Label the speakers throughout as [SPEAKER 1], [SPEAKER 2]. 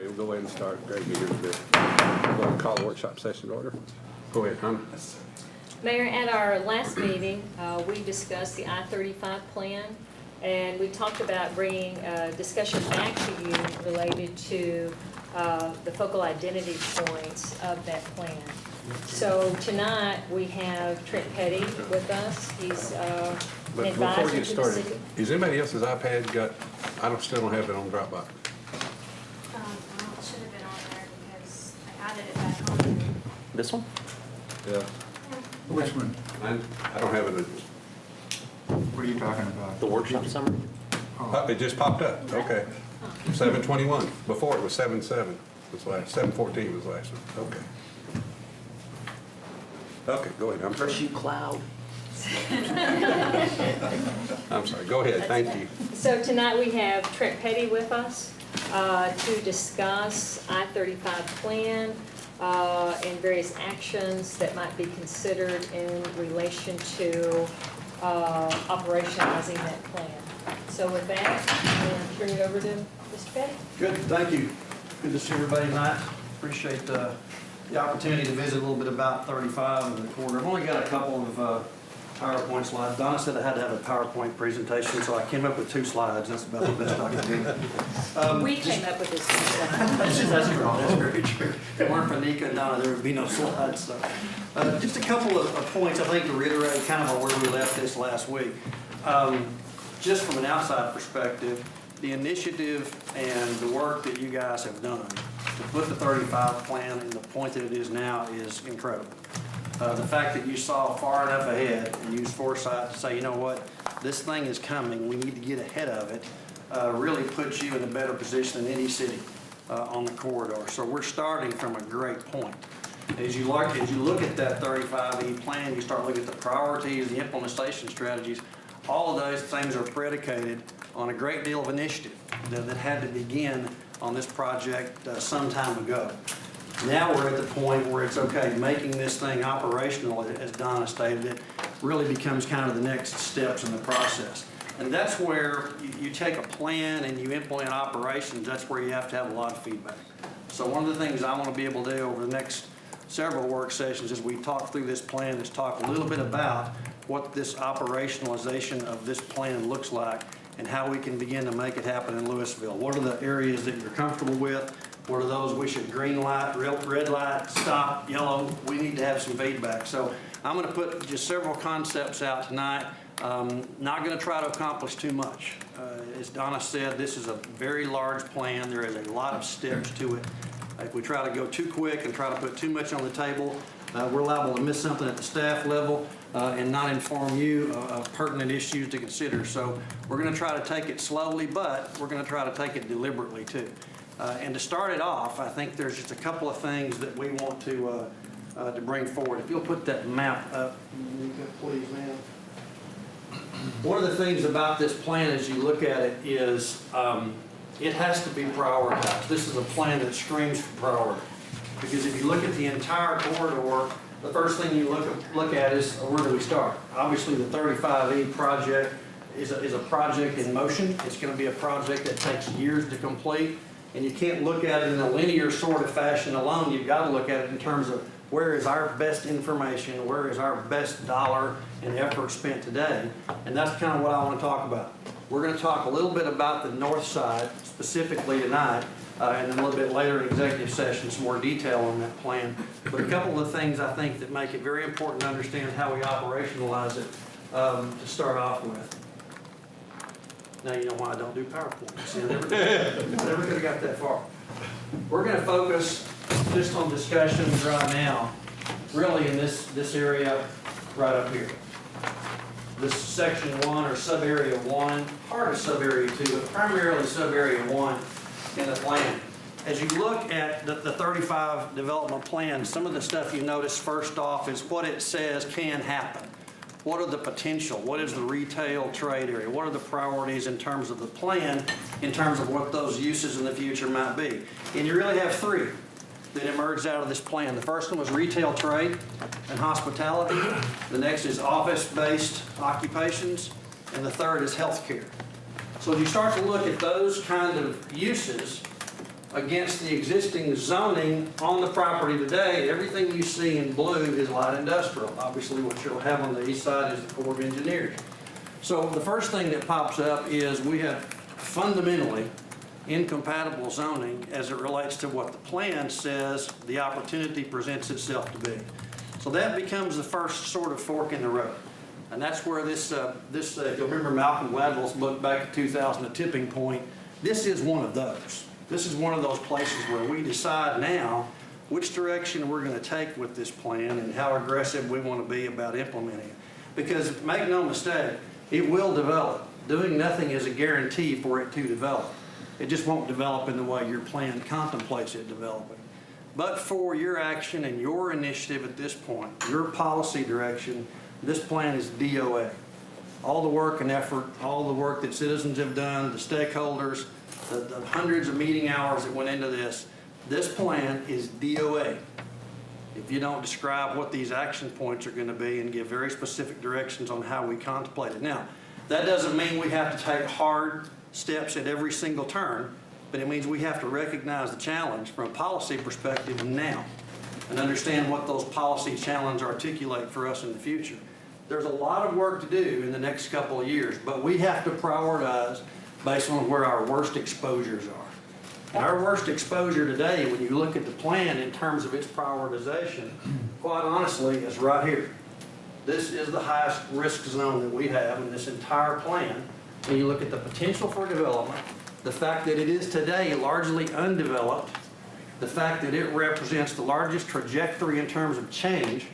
[SPEAKER 1] We'll go ahead and start. Greg, here's good. We're going to call the workshop session order. Go ahead, Hannah.
[SPEAKER 2] Mayor, at our last meeting, we discussed the I-35 plan, and we talked about bringing discussion back to you related to the focal identity points of that plan. So tonight, we have Trent Petty with us. He's an
[SPEAKER 1] But before we
[SPEAKER 2] advisor
[SPEAKER 1] get
[SPEAKER 2] to the
[SPEAKER 1] started,
[SPEAKER 2] city.
[SPEAKER 1] is anybody else's iPad got, still don't have it on Dropbox.
[SPEAKER 3] Well, it should have been on there because I added it back on.
[SPEAKER 4] This one?
[SPEAKER 1] Yeah.
[SPEAKER 5] Which one?
[SPEAKER 1] I don't have it.
[SPEAKER 5] What are you talking about?
[SPEAKER 4] The workshop summary?
[SPEAKER 1] It just popped up. Okay. 7:21. Before it was 7:07. Was last. 7:14 was last one. Okay. Okay, go ahead. I'm sorry.
[SPEAKER 4] Parachute cloud.
[SPEAKER 1] I'm sorry. Go ahead. Thank you.
[SPEAKER 2] So tonight, we have Trent Petty with us to discuss I-35 plan and various actions that might be considered in relation to operationalizing that plan. So with that, I'm going to turn it over to Mr. Petty.
[SPEAKER 6] Good, thank you. Good to see everybody tonight. Appreciate the opportunity to visit a little bit about 35 and the corridor. I've only got a couple of PowerPoint slides. Donna said I had to have a PowerPoint presentation, so I came up with 2 slides. That's about the best I can do.
[SPEAKER 2] We came up with this one.
[SPEAKER 6] That's true. That's very true. If it weren't for Nika and Donna, there would be no slides. So, just a couple of points, I think, to reiterate kind of where we left this last week. Just from an outside perspective, the initiative and the work that you guys have done to put the 35 plan in the point that it is now is incredible. The fact that you saw far enough ahead and used foresight to say, you know what, this thing is coming, we need to get ahead of it, really puts you in a better position than any city on the corridor. So we're starting from a great point. As you look at that 35E plan, you start looking at the priorities, the implementation strategies. All of those things are predicated on a great deal of initiative that had to begin on this project some time ago. Now we're at the point where it's okay, making this thing operational, as Donna stated, it really becomes kind of the next steps in the process. And that's where you take a plan and you implement operations, that's where you have to have a lot of feedback. So one of the things I want to be able to do over the next several work sessions as we talk through this plan is talk a little bit about what this operationalization of this plan looks like and how we can begin to make it happen in Lewisville. What are the areas that you're comfortable with? What are those we should green light, red light, stop, yellow? We need to have some feedback. So I'm going to put just several concepts out tonight. Not going to try to accomplish too much. As Donna said, this is a very large plan. There is a lot of steps to it. If we try to go too quick and try to put too much on the table, we're liable to miss something at the staff level and not inform you of pertinent issues to consider. So we're going to try to take it slowly, but we're going to try to take it deliberately too. And to start it off, I think there's just a couple of things that we want to bring forward. If you'll put that map up, please, ma'am. One of the things about this plan as you look at it is it has to be prioritized. This is a plan that screams for priority. Because if you look at the entire corridor, the first thing you look at is where do we start? Obviously, the 35E project is a project in motion. It's going to be a project that takes years to complete. And you can't look at it in a linear sort of fashion alone. You've got to look at it in terms of where is our best information, where is our best dollar and effort spent today. And that's kind of what I want to talk about. We're going to talk a little bit about the north side specifically tonight, and then a little bit later in executive session, some more detail on that plan. But a couple of things I think that make it very important to understand how we operationalize it to start off with. Now you know why I don't do PowerPoint. See, I never could have got that far. We're going to focus just on discussions right now, really in this area right up here. This section 1 or sub-area 1, part of sub-area 2, but primarily sub-area 1 in the plan. As you look at the 35 development plan, some of the stuff you notice first off is what it says can happen. What are the potential? What is the retail trade area? What are the priorities in terms of the plan, in terms of what those uses in the future might be? And you really have 3 that emerged out of this plan. The first one was retail trade and hospitality. The next is office-based occupations. And the third is healthcare. So if you start to look at those kind of uses, against the existing zoning on the property today. Everything you see in blue is light industrial. Obviously, what you'll have on the east side is the Corps of Engineers. So the first thing that pops up is we have fundamentally incompatible zoning as it relates to what the plan says the opportunity presents itself to be. So that becomes the first sort of fork in the road. And that's where if you'll remember Malcolm Gladwell's book back in 2000, The Tipping Point, this is one of those. This is one of those places where we decide now which direction we're going to take with this plan and how aggressive we want to be about implementing it. Because make no mistake, it will develop. Doing nothing is a guarantee for it to develop. It just won't develop in the way your plan contemplates it developing. But for your action and your initiative at this point, your policy direction, this plan is DOA. All the work and effort, all the work that citizens have done, the stakeholders, the hundreds of meeting hours that went into this plan is DOA. If you don't describe what these action points are going to be and give very specific directions on how we contemplate it. Now, that doesn't mean we have to take hard steps at every single turn, but it means we have to recognize the challenge from a policy perspective now and understand what those policy challenges articulate for us in the future. There's a lot of work to do in the next couple of years, but we have to prioritize based on where our worst exposures are. And our worst exposure today, when you look at the plan in terms of its prioritization, quite honestly, is right here. This is the highest risk zone that we have in this entire plan. When you look at the potential for development, the fact that it is today largely undeveloped, the fact that it represents the largest trajectory in terms of change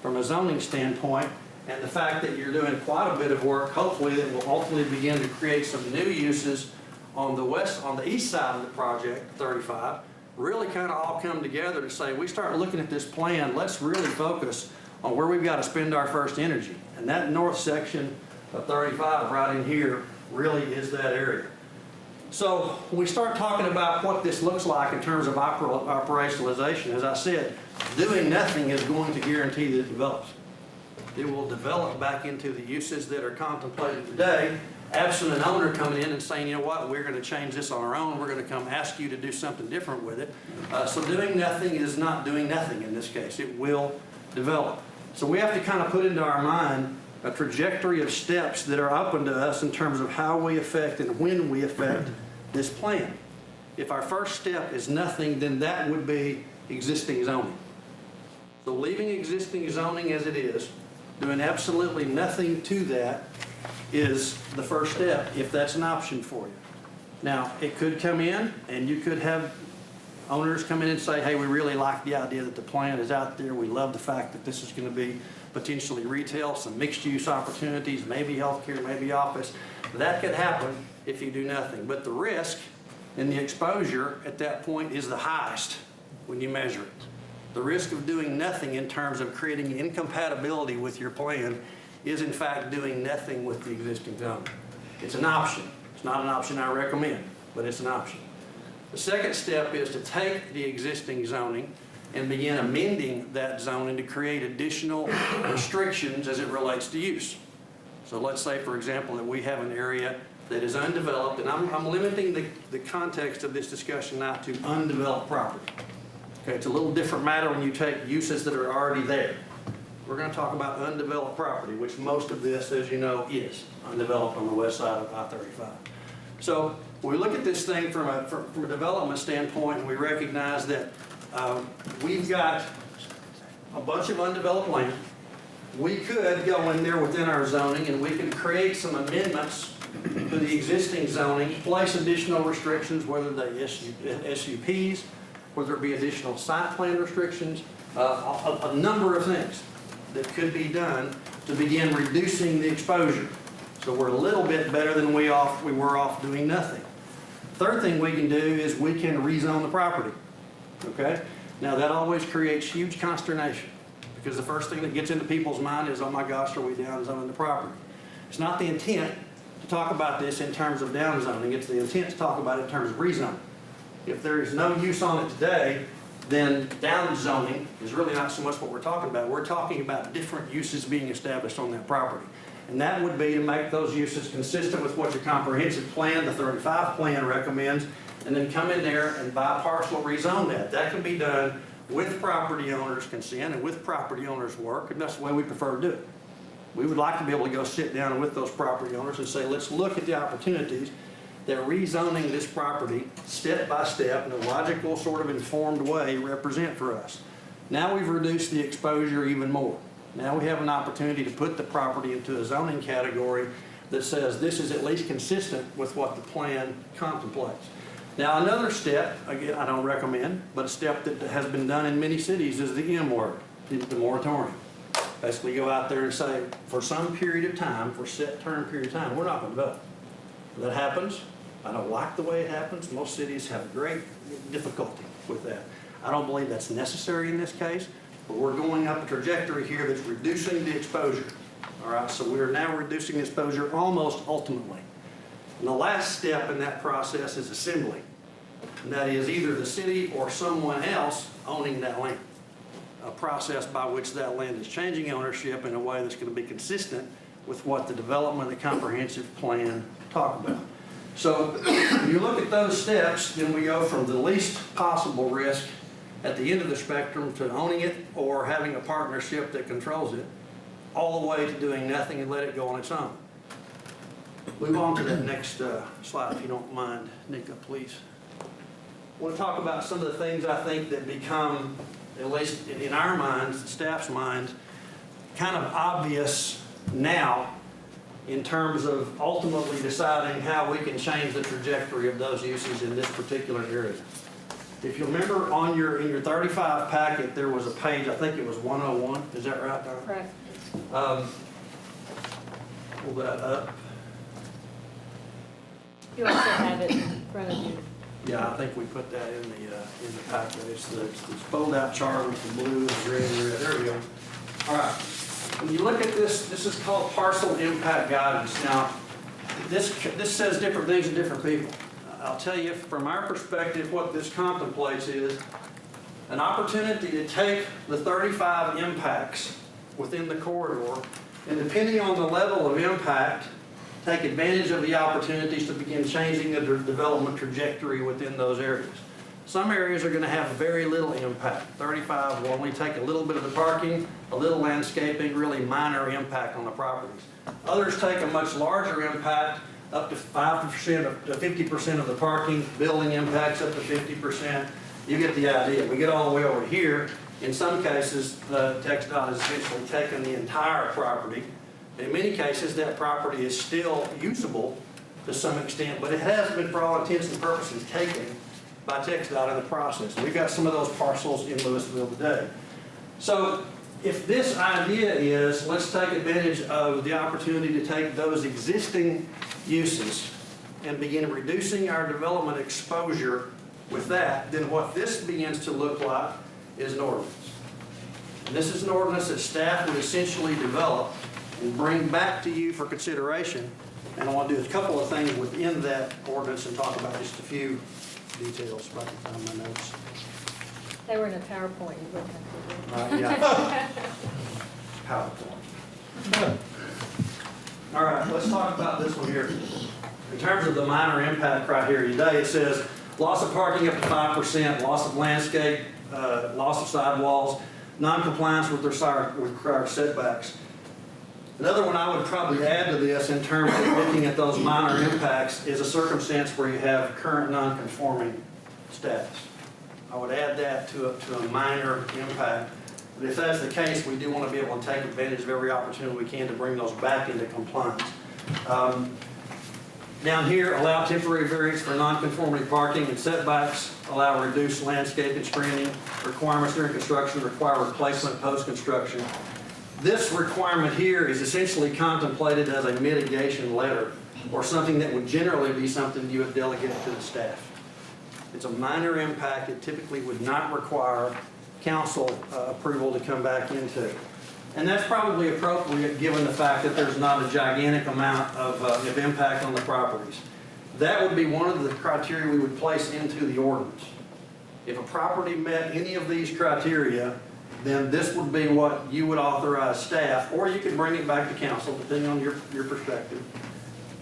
[SPEAKER 6] from a zoning standpoint, and the fact that you're doing quite a bit of work, hopefully, that will ultimately begin to create some new uses on the east side of the project, 35, really kind of all come together to say, we start looking at this plan, let's really focus on where we've got to spend our first energy. And that north section of 35 right in here really is that area. So when we start talking about what this looks like in terms of operationalization, as I said, doing nothing is going to guarantee that it develops. It will develop back into the uses that are contemplated today, absent an owner coming in and saying, you know what, we're going to change this on our own, we're going to come ask you to do something different with it. So doing nothing is not doing nothing in this case. It will develop. So we have to kind of put into our mind a trajectory of steps that are open to us in terms of how we affect and when we affect this plan. If our first step is nothing, then that would be existing zoning. So leaving existing zoning as it is, doing absolutely nothing to that is the first step, if that's an option for you. Now, it could come in and you could have owners come in and say, hey, we really like the idea that the plan is out there. We love the fact that this is going to be potentially retail, some mixed use opportunities, maybe healthcare, maybe office. That could happen if you do nothing. But the risk and the exposure at that point is the highest when you measure it. The risk of doing nothing in terms of creating incompatibility with your plan is in fact doing nothing with the existing zone. It's an option. It's not an option I recommend, but it's an option. The second step is to take the existing zoning and begin amending that zoning to create additional restrictions as it relates to use. So let's say, for example, that we have an area that is undeveloped, and I'm limiting the context of this discussion now to undeveloped property. Okay, it's a little different matter when you take uses that are already there. We're going to talk about undeveloped property, which most of this, as you know, is undeveloped on the west side of I-35. So when we look at this thing from a development standpoint, and we recognize that we've got a bunch of undeveloped land. We could go in there within our zoning and we could create some amendments to the existing zoning, place additional restrictions, whether they SUPs, whether it be additional site plan restrictions, a number of things that could be done to begin reducing the exposure. So we're a little bit better than we were off doing nothing. Third thing we can do is we can rezone the property. Okay? Now that always creates huge consternation because the first thing that gets into people's mind is, oh my gosh, are we down zoning the property? It's not the intent to talk about this in terms of down zoning. It's the intent to talk about it in terms of rezoning. If there is no use on it today, then down zoning is really not so much what we're talking about. We're talking about different uses being established on that property. And that would be to make those uses consistent with what your comprehensive plan, the 35 plan, recommends, and then come in there and by parcel rezone that. That can be done with property owners' consent and with property owners' work, and that's the way we prefer to do it. We would like to be able to go sit down with those property owners and say, let's look at the opportunities that rezoning this property step by step in a logical, sort of informed way represent for us. Now we've reduced the exposure even more. Now we have an opportunity to put the property into a zoning category that says this is at least consistent with what the plan contemplates. Now another step, again, I don't recommend, but a step that has been done in many cities is the M word, the moratorium. Basically go out there and say, for some period of time, for a set term period of time, we're not going to develop. That happens. I don't like the way it happens. Most cities have great difficulty with that. I don't believe that's necessary in this case, but we're going up a trajectory here that's reducing the exposure. All right, so we're now reducing the exposure almost ultimately. And the last step in that process is assembly. And that is either the city or someone else owning that land. A process by which that land is changing ownership in a way that's going to be consistent with what the development and comprehensive plan talk about. So when you look at those steps, then we go from the least possible risk at the end of the spectrum to owning it or having a partnership that controls it, all the way to doing nothing and let it go on its own. Move on to that next slide, if you don't mind, Nika, please. I want to talk about some of the things I think that become, at least in our minds, the staff's minds, kind of obvious now in terms of ultimately deciding how we can change the trajectory of those uses in this particular area. If you remember in your 35 packet, there was a page, I think it was 101, is that right, Don?
[SPEAKER 2] Correct.
[SPEAKER 6] Pull that up.
[SPEAKER 2] You also have it in front of you.
[SPEAKER 6] Yeah, I think we put that in the packet. It's the fold out chart with the blue, the green, and red. There we go. All right. When you look at this, this is called parcel impact guidance. Now, this says different things to different people. I'll tell you from our perspective what this contemplates is an opportunity to take the 35 impacts within the corridor and depending on the level of impact, take advantage of the opportunities to begin changing the development trajectory within those areas. Some areas are going to have very little impact. 35 will only take a little bit of the parking, a little landscaping, really minor impact on the properties. Others take a much larger impact, up to 5% to 50% of the parking, building impacts up to 50%. You get the idea. We get all the way over here. In some cases, the TxDOT has essentially taken the entire property. In many cases, that property is still usable to some extent, but it has been, for all intents and purposes, taken by TxDOT in the process. We've got some of those parcels in Lewisville today. So if this idea is, let's take advantage of the opportunity to take those existing uses and begin reducing our development exposure with that, then what this begins to look like is an ordinance. And this is an ordinance that staff would essentially develop and bring back to you for consideration. And I want to do a couple of things within that ordinance and talk about just a few details if I can find my notes.
[SPEAKER 2] They were in a PowerPoint. You wouldn't have to do it.
[SPEAKER 6] Yeah. PowerPoint. All right, let's talk about this one here. In terms of the minor impact criteria today, it says loss of parking up to 5%, loss of landscape, loss of sidewalls, non-compliance with required setbacks. Another one I would probably add to this in terms of looking at those minor impacts is a circumstance where you have current non-conforming status. I would add that to a minor impact. But if that's the case, we do want to be able to take advantage of every opportunity we can to bring those back into compliance. Down here, allow temporary variance for non-conforming parking and setbacks, allow reduced landscape and screening, requirements during construction, require replacement post-construction. This requirement here is essentially contemplated as a mitigation letter or something that would generally be something you would delegate to the staff. It's a minor impact. It typically would not require council approval to come back into. And that's probably appropriate given the fact that there's not a gigantic amount of impact on the properties. That would be one of the criteria we would place into the ordinance. If a property met any of these criteria, then this would be what you would authorize staff, or you could bring it back to council, depending on your perspective,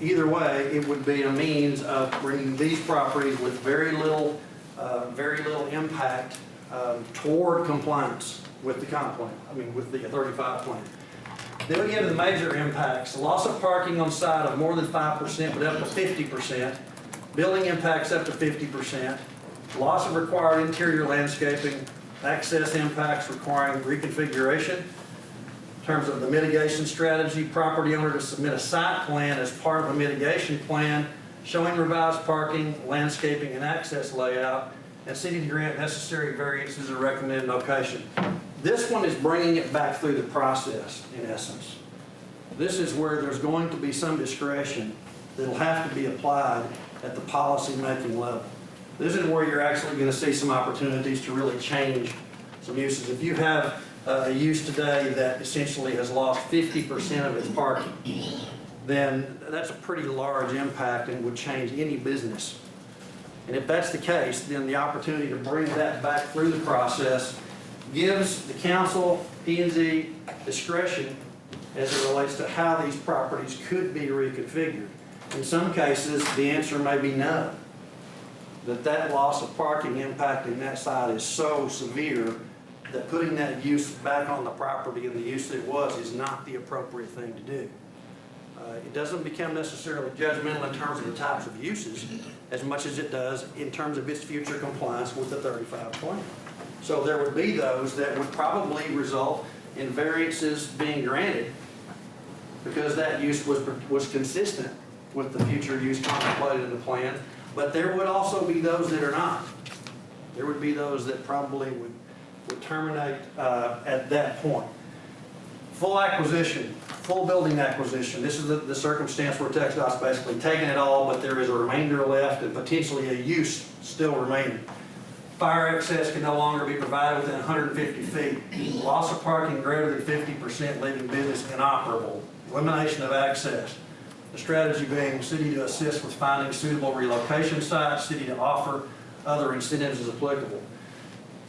[SPEAKER 6] either way, it would be a means of bringing these properties with very little impact toward compliance with the comp plan, with the 35 plan. Then we get to the major impacts: loss of parking on site of more than 5%, but up to 50%, building impacts up to 50%, loss of required interior landscaping, access impacts requiring reconfiguration. In terms of the mitigation strategy, property owner to submit a site plan as part of a mitigation plan showing revised parking, landscaping, and access layout, and city to grant necessary variances or recommended location. This one is bringing it back through the process, in essence. This is where there's going to be some discretion that'll have to be applied at the policy-making level. This is where you're actually going to see some opportunities to really change some uses. If you have a use today that essentially has lost 50% of its parking, then that's a pretty large impact and would change any business. And if that's the case, then the opportunity to bring that back through the process gives the council, P&Z, discretion as it relates to how these properties could be reconfigured. In some cases, the answer may be no. That loss of parking impacting that site is so severe that putting that use back on the property and the use that it was is not the appropriate thing to do. It doesn't become necessarily judgmental in terms of the types of uses as much as it does in terms of its future compliance with the 35 plan. So there would be those that would probably result in variances being granted because that use was consistent with the future use contemplated in the plan, but there would also be those that are not. There would be those that probably would terminate at that point. Full acquisition, full building acquisition. This is the circumstance where TxDOT's basically taking it all, but there is a remainder left and potentially a use still remaining. Fire access can no longer be provided within 150 feet. Loss of parking greater than 50%, leaving business inoperable. Elimination of access. The strategy being city to assist with finding suitable relocation sites, city to offer other incentives as applicable.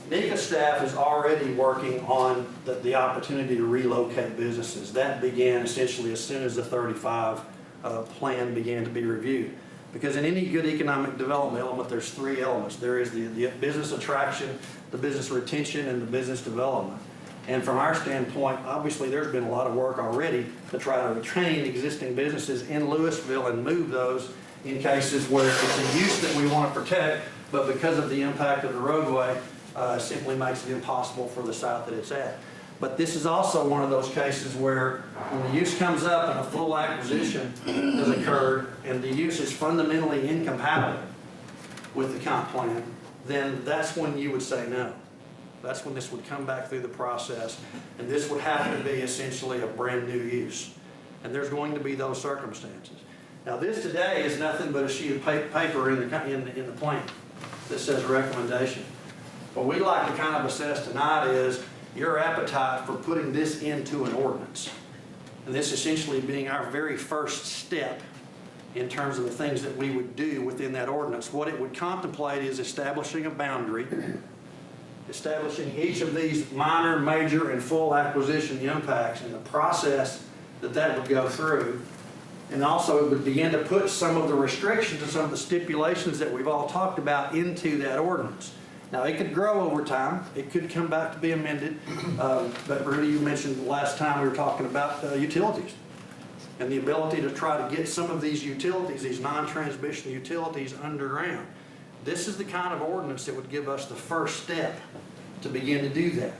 [SPEAKER 6] NECA staff is already working on the opportunity to relocate businesses. That began essentially as soon as the 35 plan began to be reviewed. Because in any good economic development element, there's three elements. There is the business attraction, the business retention, and the business development. And from our standpoint, obviously there's been a lot of work already to try to retain existing businesses in Lewisville and move those in cases where it's a use that we want to protect, but because of the impact of the roadway, simply makes it impossible for the site that it's at. But this is also one of those cases where when the use comes up and a full acquisition has occurred and the use is fundamentally incompatible with the comp plan, then that's when you would say no. That's when this would come back through the process, and this would have to be essentially a brand new use. And there's going to be those circumstances. Now this today is nothing but a sheet of paper in the plan that says recommendation. What we'd like to kind of assess tonight is your appetite for putting this into an ordinance. And this essentially being our very first step in terms of the things that we would do within that ordinance. What it would contemplate is establishing a boundary, establishing each of these minor, major, and full acquisition impacts and the process that would go through. And also it would begin to put some of the restrictions and some of the stipulations that we've all talked about into that ordinance. Now, it could grow over time. It could come back to be amended. But Rudy, you mentioned last time we were talking about utilities and the ability to try to get some of these utilities, these non-transmission utilities, underground. This is the kind of ordinance that would give us the first step to begin to do that.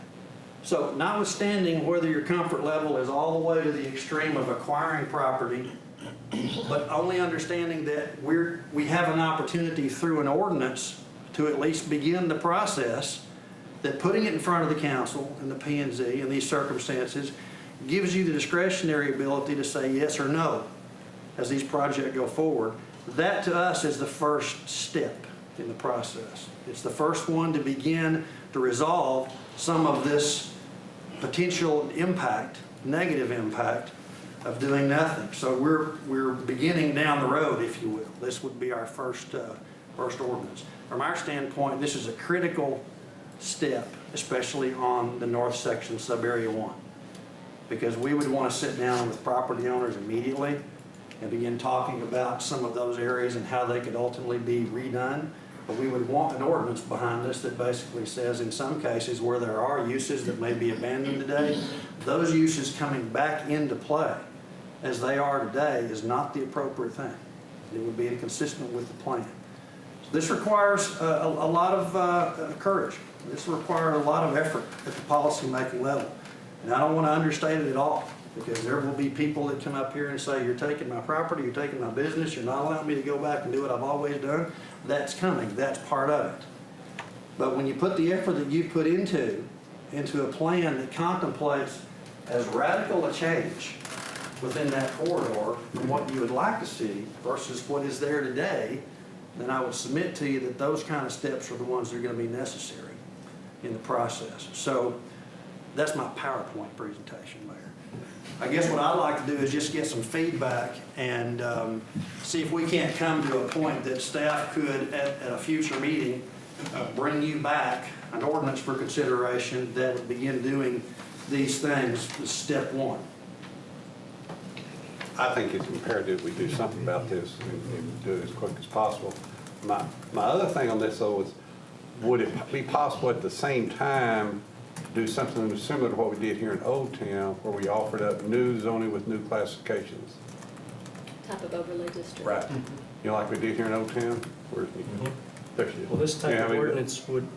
[SPEAKER 6] So, notwithstanding whether your comfort level is all the way to the extreme of acquiring property, but only understanding that we have an opportunity through an ordinance to at least begin the process, that putting it in front of the council and the P&Z in these circumstances gives you the discretionary ability to say yes or no as these projects go forward. That to us is the first step in the process. It's the first one to begin to resolve some of this potential impact, negative impact of doing nothing. So we're beginning down the road, if you will. This would be our first ordinance. From our standpoint, this is a critical step, especially on the north section, sub-area 1, because we would want to sit down with property owners immediately and begin talking about some of those areas and how they could ultimately be redone. But we would want an ordinance behind us that basically says in some cases where there are uses that may be abandoned today, those uses coming back into play as they are today is not the appropriate thing. It would be inconsistent with the plan. So this requires a lot of courage. This requires a lot of effort at the policy-making level. And I don't want to understate it at all, because there will be people that come up here and say, you're taking my property, you're taking my business, you're not allowing me to go back and do what I've always done. That's coming, that's part of it. But when you put the effort that you put into a plan that contemplates as radical a change within that corridor from what you would like to see versus what is there today, then I would submit to you that those kind of steps are the ones that are going to be necessary in the process. So that's my PowerPoint presentation, Mayor. I guess what I'd like to do is just get some feedback and see if we can't come to a point that staff could, at a future meeting, bring you back an ordinance for consideration that would begin doing these things as step one.
[SPEAKER 1] I think it's imperative we do something about this and do it as quick as possible. My other thing on this, though, is would it be possible at the same time do something similar to what we did here in Old Town, where we offered up new zoning with new classifications?
[SPEAKER 2] Type of overlay district.
[SPEAKER 1] Right. You know, like we did here in Old Town? There she is.
[SPEAKER 4] Well, this type
[SPEAKER 1] Yeah, I
[SPEAKER 4] of
[SPEAKER 1] mean,
[SPEAKER 4] ordinance would,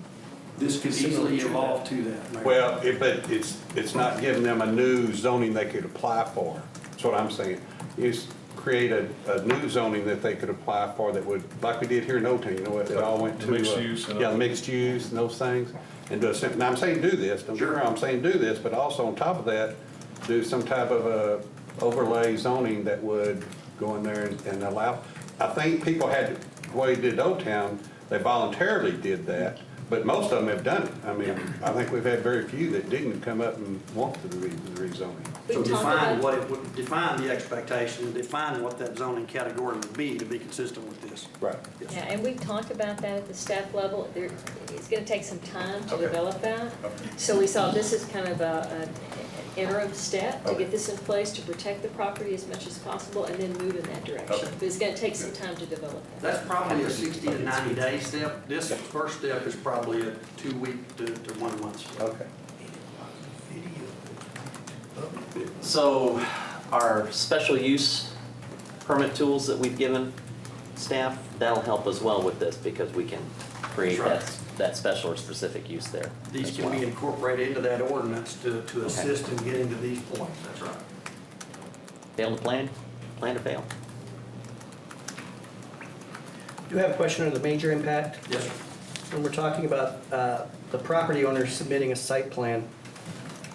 [SPEAKER 6] This could easily evolve to that, Mayor.
[SPEAKER 1] Well, but it's not giving them a new zoning they could apply for. That's what I'm saying. Is create a new zoning that they could apply for that would, like we did here in Old Town, you know, it all went to.
[SPEAKER 7] Mixed use and
[SPEAKER 1] Yeah,
[SPEAKER 7] all.
[SPEAKER 1] mixed use and those things. And do a simple, now I'm saying do this, don't get me wrong, I'm saying do this, but also on top of that, do some type of a overlay zoning that would go in there and allow. I think people had, the way they did Old Town, they voluntarily did that, but most of them have done it. I mean, I think we've had very few that didn't come up and want the rezoning.
[SPEAKER 2] We
[SPEAKER 6] So
[SPEAKER 2] can talk
[SPEAKER 6] define
[SPEAKER 2] about-
[SPEAKER 6] what it would, define the expectation, define what that zoning category would be to be consistent with this.
[SPEAKER 1] Right.
[SPEAKER 6] Yes.
[SPEAKER 2] Yeah, and we talked about that at the staff level. It's going to take some time to
[SPEAKER 1] Okay.
[SPEAKER 2] develop that. So we saw this as kind of an interim step to get this in place to protect the property as much as possible and then move in that direction.
[SPEAKER 1] Okay.
[SPEAKER 2] But it's going to take some time to develop that.
[SPEAKER 6] That's probably a 60 to 90 day step. This first step is probably a 2 week to 1 month step.
[SPEAKER 1] Okay.
[SPEAKER 8] So our special use permit tools that we've given staff, that'll help as well with this because we can create
[SPEAKER 6] That's
[SPEAKER 8] that special or specific use there.
[SPEAKER 6] These
[SPEAKER 8] as
[SPEAKER 6] can be
[SPEAKER 8] well.
[SPEAKER 6] incorporated into that ordinance to assist in getting to these points. That's right.
[SPEAKER 8] Fail to plan to fail.
[SPEAKER 4] do have a question on the major impact.
[SPEAKER 6] Yes, sir.
[SPEAKER 4] When we're talking about the property owner submitting a site plan,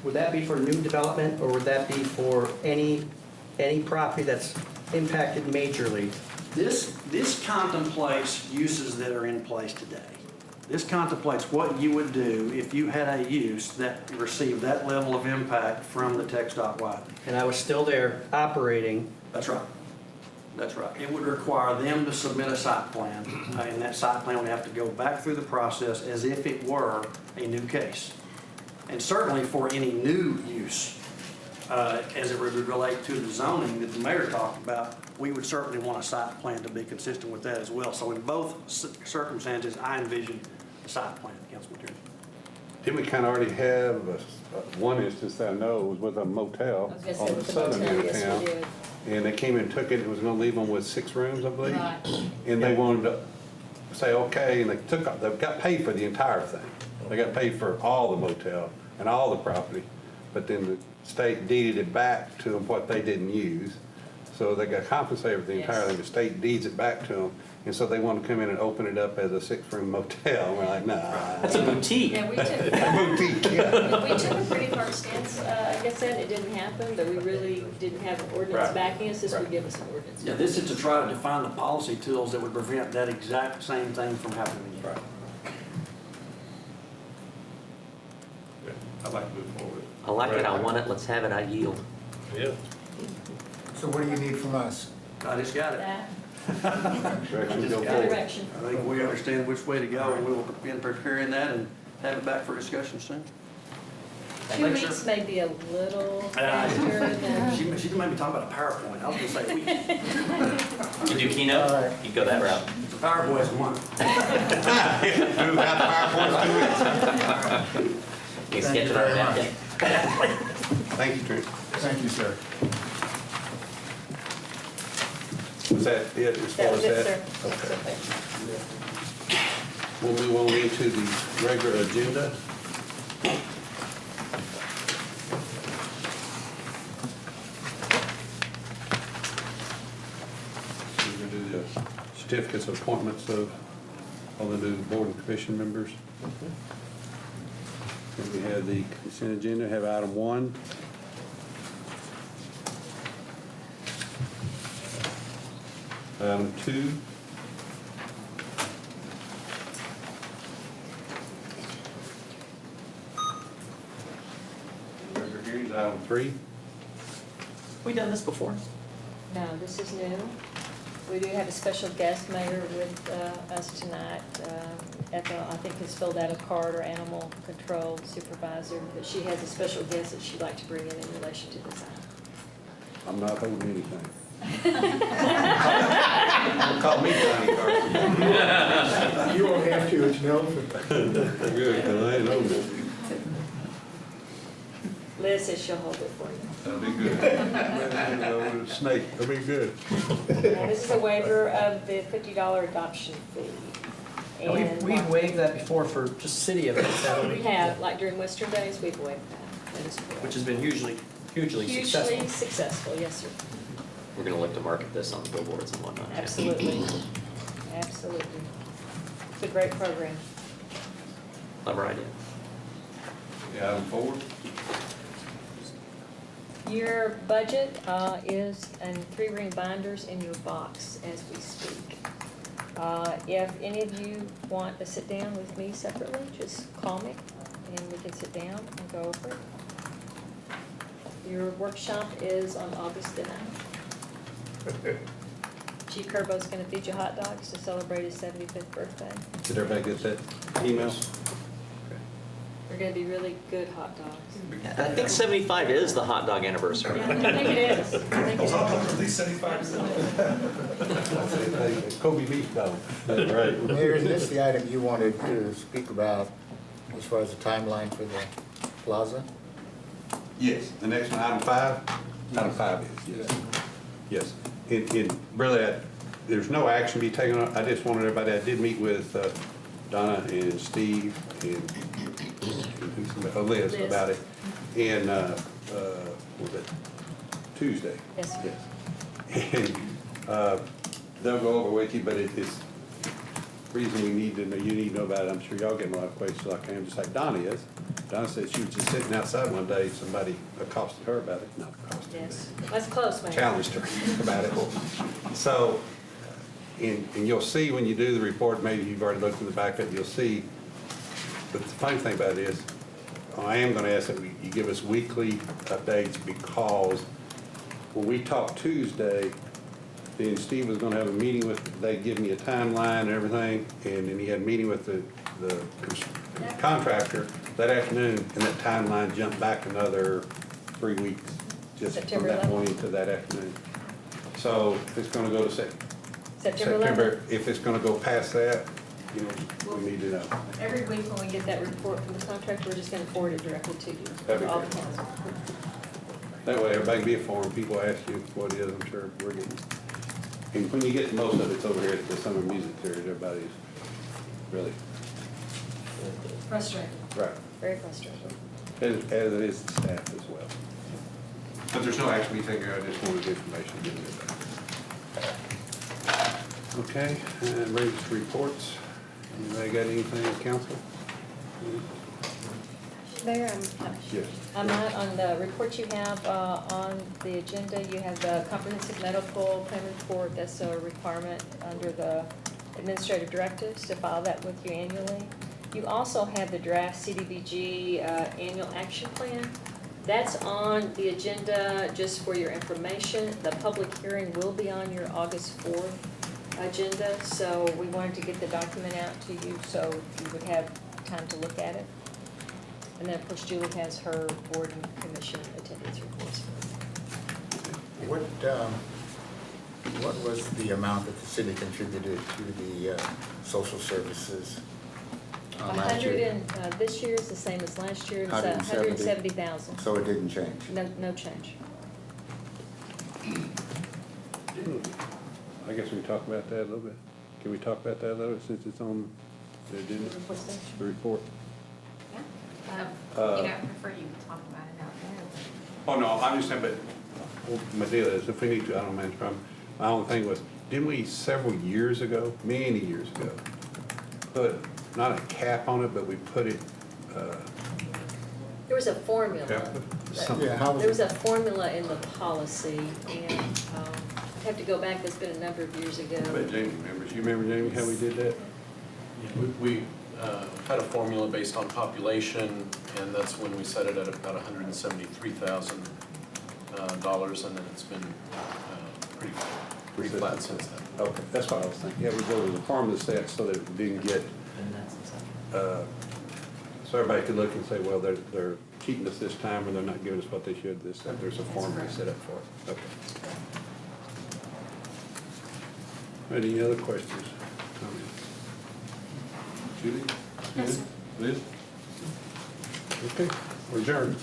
[SPEAKER 4] would that be for new development or would that be for any property that's impacted majorly?
[SPEAKER 6] This contemplates uses that are in place today. This contemplates what you would do if you had a use that received that level of impact from the TxDOT widening.
[SPEAKER 4] And I was still there operating.
[SPEAKER 6] That's right. That's right. It would require them to submit a site plan, and that site plan would have to go back through the process as if it were a new case. And certainly for any new use, as it would relate to the zoning that the mayor talked about, we would certainly want a site plan to be consistent with that as well. So in both circumstances, I envision a site plan, Councilman Tierney.
[SPEAKER 1] Didn't we kind of already have one instance that I know was with a motel
[SPEAKER 2] I was gonna say
[SPEAKER 1] on the
[SPEAKER 2] with the
[SPEAKER 1] southern
[SPEAKER 2] motel,
[SPEAKER 1] end of
[SPEAKER 2] yes, we
[SPEAKER 1] town?
[SPEAKER 2] did.
[SPEAKER 1] And they came and took it, it was gonna leave them with 6 rooms, I believe.
[SPEAKER 2] Right.
[SPEAKER 1] And they wanted to say, okay, and they got paid for the entire thing. They got paid for all the motel and all the property, but then the state deeded it back to them what they didn't use. So they got compensated for the entire
[SPEAKER 2] Yes.
[SPEAKER 1] thing, the state deeds it back to them. And so they wanted to come in and open it up as a 6-room motel. And we're like, nah.
[SPEAKER 8] That's a boutique.
[SPEAKER 2] Yeah, we took,
[SPEAKER 1] Boutique, yeah.
[SPEAKER 2] we took a pretty hard stance, like I said, it didn't happen, but we really didn't have an ordinance
[SPEAKER 1] Right.
[SPEAKER 2] backing us, this would
[SPEAKER 1] Right.
[SPEAKER 2] give us an ordinance.
[SPEAKER 6] Yeah, this is to try to define the policy tools that would prevent that exact same thing from happening again.
[SPEAKER 1] Right. Yeah, I'd like to move forward.
[SPEAKER 8] I like it, I want it, let's have it, I yield.
[SPEAKER 7] Yeah.
[SPEAKER 5] So what do you need from us?
[SPEAKER 6] I just got it.
[SPEAKER 2] That,
[SPEAKER 1] Direction, go
[SPEAKER 2] the
[SPEAKER 1] forward.
[SPEAKER 2] direction.
[SPEAKER 6] I think we understand which way to go, and we will begin preparing that and have it back for discussion soon.
[SPEAKER 2] 2 weeks may be a little
[SPEAKER 6] Uh,
[SPEAKER 2] faster than.
[SPEAKER 6] She might be talking about a PowerPoint. I was gonna say,
[SPEAKER 8] You do keynote, you go that route.
[SPEAKER 6] the PowerPoint's one.
[SPEAKER 1] Do that PowerPoint.
[SPEAKER 8] You can sketch it on a napkin.
[SPEAKER 1] Thank you, Trish.
[SPEAKER 5] Thank you, sir.
[SPEAKER 1] Was that it as far
[SPEAKER 2] That was
[SPEAKER 1] as
[SPEAKER 2] it,
[SPEAKER 1] that?
[SPEAKER 2] sir.
[SPEAKER 1] Okay. We'll move on into the regular agenda. We're going to do the certificates of appointments of all the new board and commission members. And we have the consent agenda, have item 1. Item 2. Regular hearings, item 3.
[SPEAKER 8] We done this before?
[SPEAKER 2] No, this is new. We do have a special guest mayor with us tonight. Ethel, I think, has filled out a card, or animal control supervisor, but she has a special guest that she'd like to bring in relation to this item.
[SPEAKER 1] I'm not holding anything. Call me Johnny Carson.
[SPEAKER 5] You won't have to, it's no.
[SPEAKER 1] Good, 'cause I ain't holding it.
[SPEAKER 2] Liz says she'll hold it for you.
[SPEAKER 1] That'll be good. Snake, that'll be good.
[SPEAKER 2] Now, this is a waiver of the $50 adoption fee. And
[SPEAKER 4] We've waived that before for just city events, haven't
[SPEAKER 2] we
[SPEAKER 4] we?
[SPEAKER 2] have, like during Western Days, we've waived that. That is correct.
[SPEAKER 4] Which has been hugely successful.
[SPEAKER 2] Hugely successful, yes, sir.
[SPEAKER 8] We're gonna look to market this on the billboards and whatnot. yeah.
[SPEAKER 2] Absolutely. Absolutely. It's a great program.
[SPEAKER 8] Clever idea.
[SPEAKER 1] Yeah, item 4.
[SPEAKER 2] Your budget is in 3-ring binders in your box as we speak. If any of you want to sit down with me separately, just call me and we can sit down and go over it. Your workshop is on August the 9th. Chief Kerbo's gonna feed you hot dogs to celebrate his 75th birthday.
[SPEAKER 1] Did everybody get that email?
[SPEAKER 2] They're gonna be really good hot dogs.
[SPEAKER 8] I think 75 is the hot dog anniversary.
[SPEAKER 2] I think it is. I think it is.
[SPEAKER 7] At least 75%.
[SPEAKER 1] Kobe beef dog. That's right.
[SPEAKER 5] Mayor, is this the item you wanted to speak about as far as the timeline for the plaza?
[SPEAKER 1] Yes, the next one, item 5. Item 5 is, yes. Yes. Really, there's no action to be taken on. I just wanted everybody, I did meet with Donna and Steve and Liz about it. And, was it Tuesday?
[SPEAKER 2] Yes, sir.
[SPEAKER 1] Yes. And they'll go over with you, but it's reason we need to know, you need to know about it. I'm sure y'all getting a lot of questions like I am, just like Donna is. Donna said she was just sitting outside one day, somebody accosted her about it, not accosted,
[SPEAKER 2] Yes, that's close, man.
[SPEAKER 1] challenged her about it. So, and you'll see when you do the report, maybe you've already looked in the back of it, you'll see, but the funny thing about it is, I am gonna ask that you give us weekly updates, because when we talked Tuesday, then Steve was gonna have a meeting with, they give me a timeline and everything, and then he had a meeting with the contractor that afternoon, and that timeline jumped back another 3 weeks, just from
[SPEAKER 2] September
[SPEAKER 1] that
[SPEAKER 2] 11th.
[SPEAKER 1] morning to that afternoon. So if it's gonna go to
[SPEAKER 2] September 11th.
[SPEAKER 1] if it's gonna go past that, you know, we need to know.
[SPEAKER 2] Every week when we get that report from the contractor, we're just gonna forward it directly to you.
[SPEAKER 1] That'd be
[SPEAKER 2] all the
[SPEAKER 1] great.
[SPEAKER 2] council.
[SPEAKER 1] That way, everybody can be informed, people ask you what it is, I'm sure we're getting. And when you get most of it's over here at the summer music series, everybody's really,
[SPEAKER 2] Frustrating,
[SPEAKER 1] right,
[SPEAKER 2] very frustrating.
[SPEAKER 1] as it is the staff as well. But there's no action we take, I just wanted the information to give you that. Okay, and brings us to reports. Anybody got anything, council?
[SPEAKER 2] Mayor,
[SPEAKER 1] Yes.
[SPEAKER 2] I'm not on the report you have on the agenda. You have the comprehensive medical plan report. That's a requirement under the administrative directives to file that with you annually. You also have the draft CDBG annual action plan. That's on the agenda just for your information. The public hearing will be on your August 4th agenda, so we wanted to get the document out to you so you would have time to look at it. And then, of course, Julie has her board and commission attendance reports.
[SPEAKER 5] What was the amount that the city contributed to the social services last year?
[SPEAKER 2] This year is the same as last year, it's
[SPEAKER 5] 170.
[SPEAKER 2] $170,000.
[SPEAKER 5] So it didn't change?
[SPEAKER 2] No change.
[SPEAKER 1] I guess we can talk about that a little bit. Can we talk about that a little, since it's on the agenda,
[SPEAKER 2] What's that?
[SPEAKER 1] the report?
[SPEAKER 3] I prefer you talk about it out there.
[SPEAKER 1] Oh, no, I'm just saying, but my deal is, if we need to, I don't mind the problem. My only thing was, didn't we several years ago, many years ago, put, not a cap on it, but we put it,
[SPEAKER 2] There was a formula.
[SPEAKER 1] something.
[SPEAKER 5] Yeah, how
[SPEAKER 2] There was
[SPEAKER 5] was
[SPEAKER 2] a formula in the policy, and I have to go back, it's been a number of years ago.
[SPEAKER 1] But Jamie remembers, you remember, Jamie, how we did that?
[SPEAKER 7] Yeah, we had a formula based on population, and that's when we set it at about $173,000, and then it's been pretty flat since then.
[SPEAKER 1] Okay, that's what I was thinking. Yeah, we go to the formula set so that it didn't get,
[SPEAKER 8] And that's inside.
[SPEAKER 1] so everybody could look and say, well, they're cheating us this time, or they're not giving us what they should this time. There's a formula set up for it. Okay. Any other questions, comments? Judy?
[SPEAKER 3] Yes, sir.
[SPEAKER 1] Liz? Okay, we're adjourned.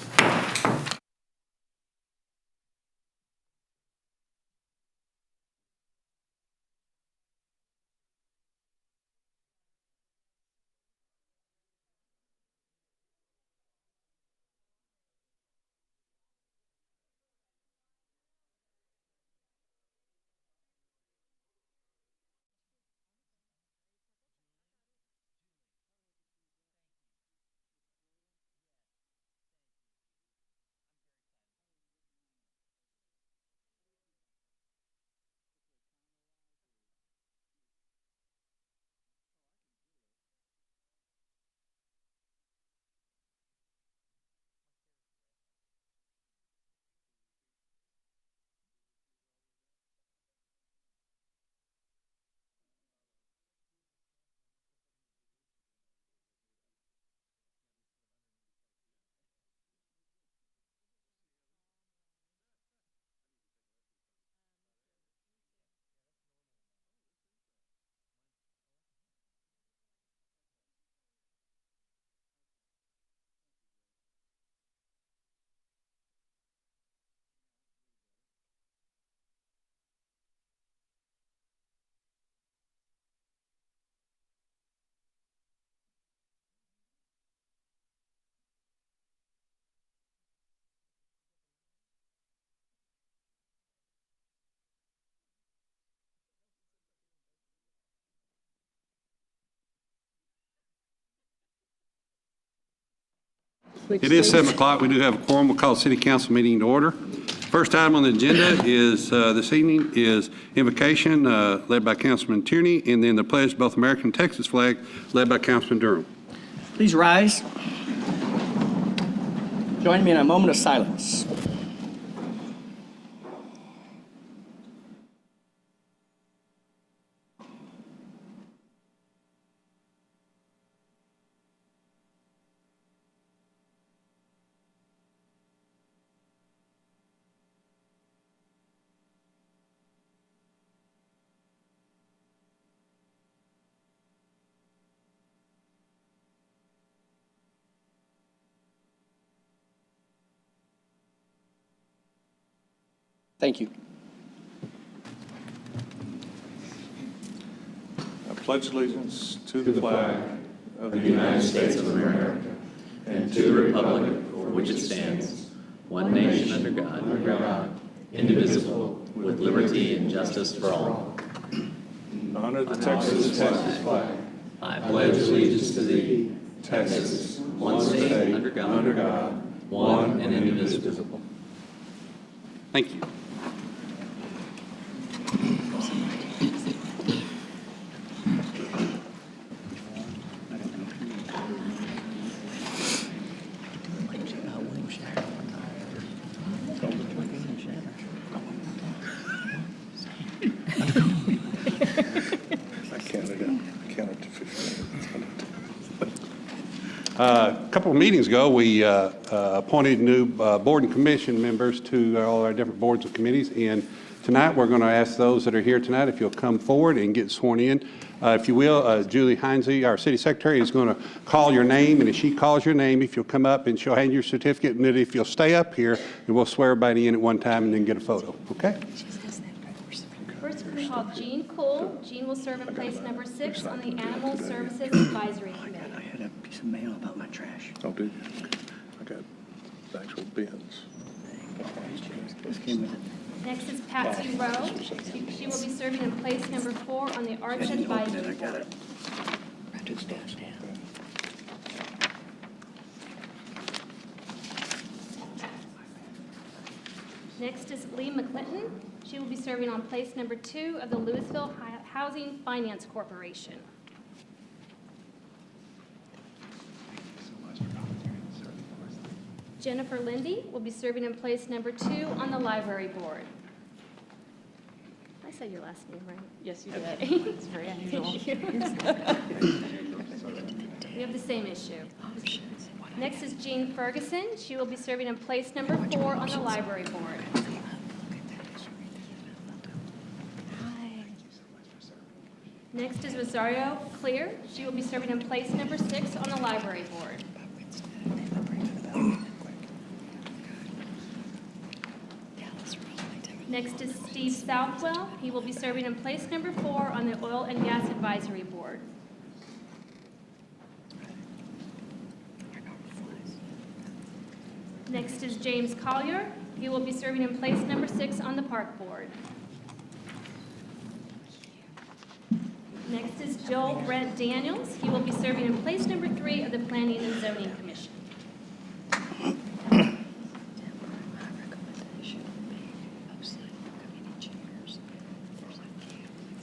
[SPEAKER 1] It is 7 o'clock. We do have a quorum. We'll call the city council meeting to order. First item on the agenda is, this evening, is invocation led by Councilman Tierney, and then the pledge to both American and Texas flag led by Councilman Durham.
[SPEAKER 4] Please rise. Join me in a moment of silence. Thank you.
[SPEAKER 9] I pledge allegiance to the flag of the United States of America and to the republic for which it stands, one nation under God, indivisible, with liberty and justice for all. Honor the Texas flag. I pledge allegiance to thee, Texas, one state under God, one and indivisible.
[SPEAKER 1] Thank you. A couple of meetings ago, we appointed new board and commission members to all our different boards and committees. And tonight, we're going to ask those that are here tonight if you'll come forward and get sworn in. If you will, Julie Heinze, our city secretary, is going to call your name. And if she calls your name, if you'll come up and she'll hand you your certificate. And then if you'll stay up here, and we'll swear everybody in at one time and then get a photo. Okay?
[SPEAKER 3] First, we call Jean Cole. Jean will serve in place number 6 on the Animal Services Advisory Committee.
[SPEAKER 4] I had a piece of mail about my trash.
[SPEAKER 10] I'll do. I got the actual bins.
[SPEAKER 4] This came with it.
[SPEAKER 3] Next is Patsy Rowe. She will be serving in place number 4 on the Arts Advisory Board. Next is Lee McClinton. She will be serving on place number 2 of the Lewisville Housing Finance Corporation. Jennifer Lindy will be serving in place number 2 on the Library Board. I said your last name right. Yes, you did. Sorry, thank you. We have the same issue. Next is Jean Ferguson. She will be serving in place number 4 on the Library Board. Next is Rosario Clear. She will be serving in place number 6 on the Library Board. Next is Steve Southwell. He will be serving in place number 4 on the Oil and Gas Advisory Board. Next is James Collier. He will be serving in place number 6 on the Park Board. Next is Joel Brent Daniels. He will be serving in place number 3 of the Planning and Zoning Commission.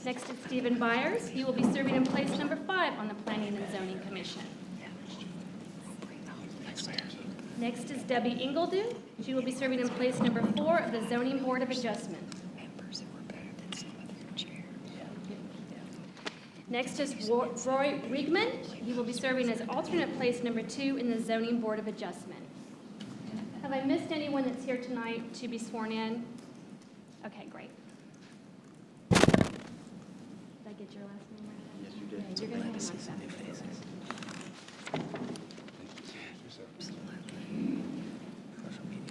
[SPEAKER 3] Next is Stephen Byers. He will be serving in place number 5 on the Planning and Zoning Commission. Next is Debbie Ingledew. She will be serving in place number 4 of the Zoning Board of Adjustment. Next is Roy Riegman. He will be serving as alternate place number 2 in the Zoning Board of Adjustment. Have I missed anyone that's here tonight to be sworn in? Okay, great. Did I get your last name right? Yes, you did. Okay, you're going to hang on to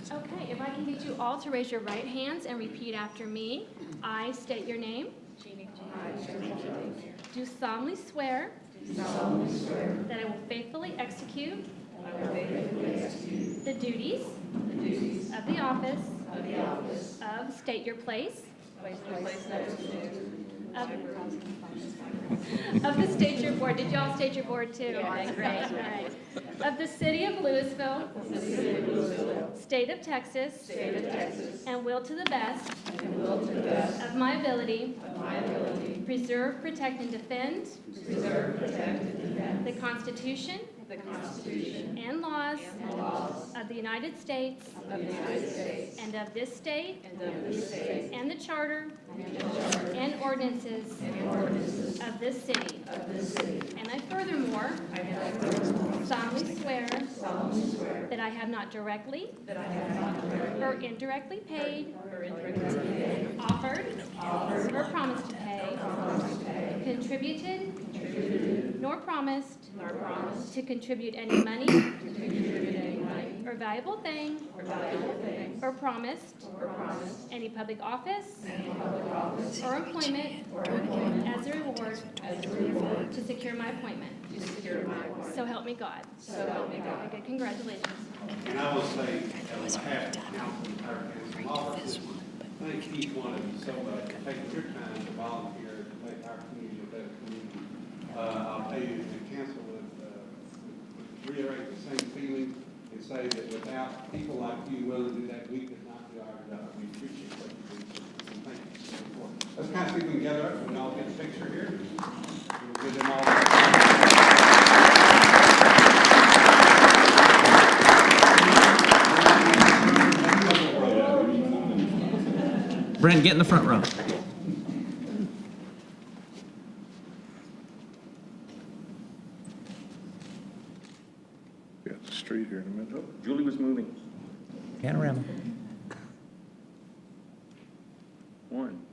[SPEAKER 3] that. Okay, if I can get you all to raise your right hands and repeat after me. I state your name. Do solemnly swear that I will faithfully execute the duties of the office of state your place of the state your board. Did y'all state your board too? Okay, great. All right. Of the city of Lewisville, state of Texas, and will to the best of my ability preserve, protect, and defend the Constitution and laws of the United States and of this state and the charter and ordinances of this city. And I furthermore solemnly swear that I have not directly or indirectly paid, offered, or promised to pay, contributed, nor promised to contribute any money or valuable thing, or promised any public office or employment as a reward to secure my appointment. So help me God. Okay, congratulations.
[SPEAKER 1] And I will say, on behalf of the council and our council officers, thank each one of you so much for taking your time to volunteer to make our community a better community. I'll tell you, the council would reiterate the same feeling and say that without people like you willing to do that, we could not do our job. We appreciate what you do. And thank you so much. Let's kind of see if we can gather up and all get a picture here. We'll give them all.
[SPEAKER 9] Brent, get in the front row.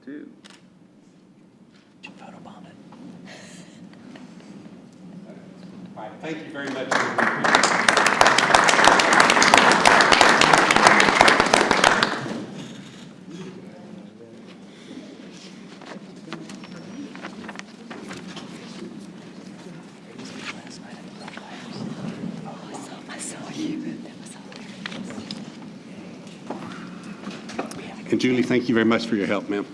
[SPEAKER 9] too.
[SPEAKER 1] All right, thank you very much. And Julie, thank you very much for your help, ma'am.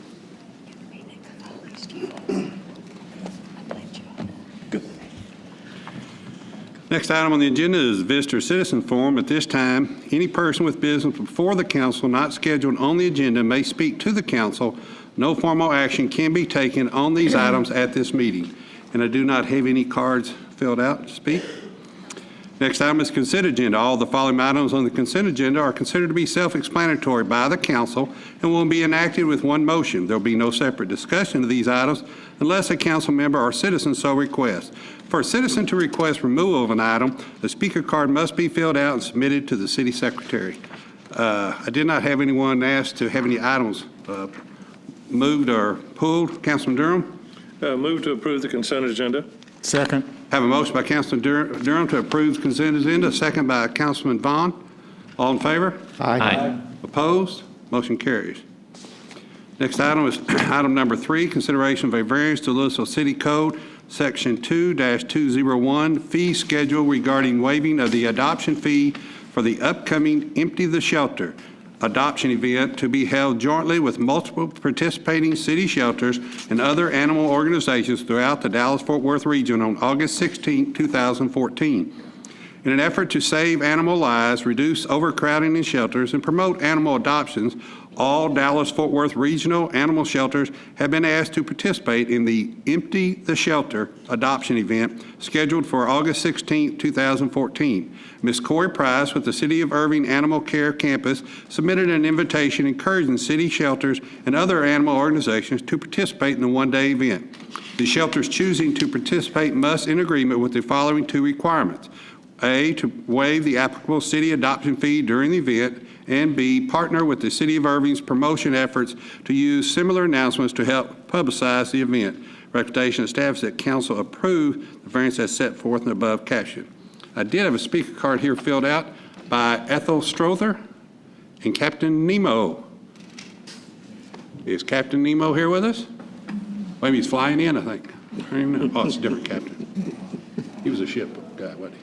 [SPEAKER 1] Next item on the agenda is visitor citizen forum. At this time, any person with business before the council not scheduled on the agenda may speak to the council. No formal action can be taken on these items at this meeting. And I do not have any cards filled out to speak. Next item is consent agenda. All the following items on the consent agenda are considered to be self-explanatory by the council and will be enacted with one motion. There will be no separate discussion of these items unless a council member or citizen so requests. For a citizen to request removal of an item, the speaker card must be filled out and submitted to the city secretary. I did not have anyone ask to have any items moved or pulled. Councilman Durham?
[SPEAKER 10] Move to approve the consent agenda.
[SPEAKER 5] Second.
[SPEAKER 1] Have a motion by Councilman Durham to approve the consent agenda, a second by Councilman Vaughn. All in favor?
[SPEAKER 9] Aye.
[SPEAKER 1] Opposed? Motion carries. Next item is item number 3, consideration of a variance to Louisville City Code, Section 2-201, fee schedule regarding waiving of the adoption fee for the upcoming Empty the Shelter adoption event to be held jointly with multiple participating city shelters and other animal organizations throughout the Dallas-Fort Worth region on August 16, 2014. In an effort to save animal lives, reduce overcrowding in shelters, and promote animal adoptions, all Dallas-Fort Worth regional animal shelters have been asked to participate in the Empty the Shelter adoption event scheduled for August 16, 2014. Ms. Corey Price with the City of Irving Animal Care Campus submitted an invitation encouraging city shelters and other animal organizations to participate in the one-day event. The shelters choosing to participate must, in agreement with the following 2 requirements: A, to waive the applicable city adoption fee during the event, and B, partner with the City of Irving's promotion efforts to use similar announcements to help publicize the event. Recommendation of staff is that council approve the variance as set forth in the above caption. I did have a speaker card here filled out by Ethel Strother and Captain Nemo. Is Captain Nemo here with us? Maybe he's flying in, I think. I don't even know. Oh, it's a different captain. He was a ship guy, wasn't he?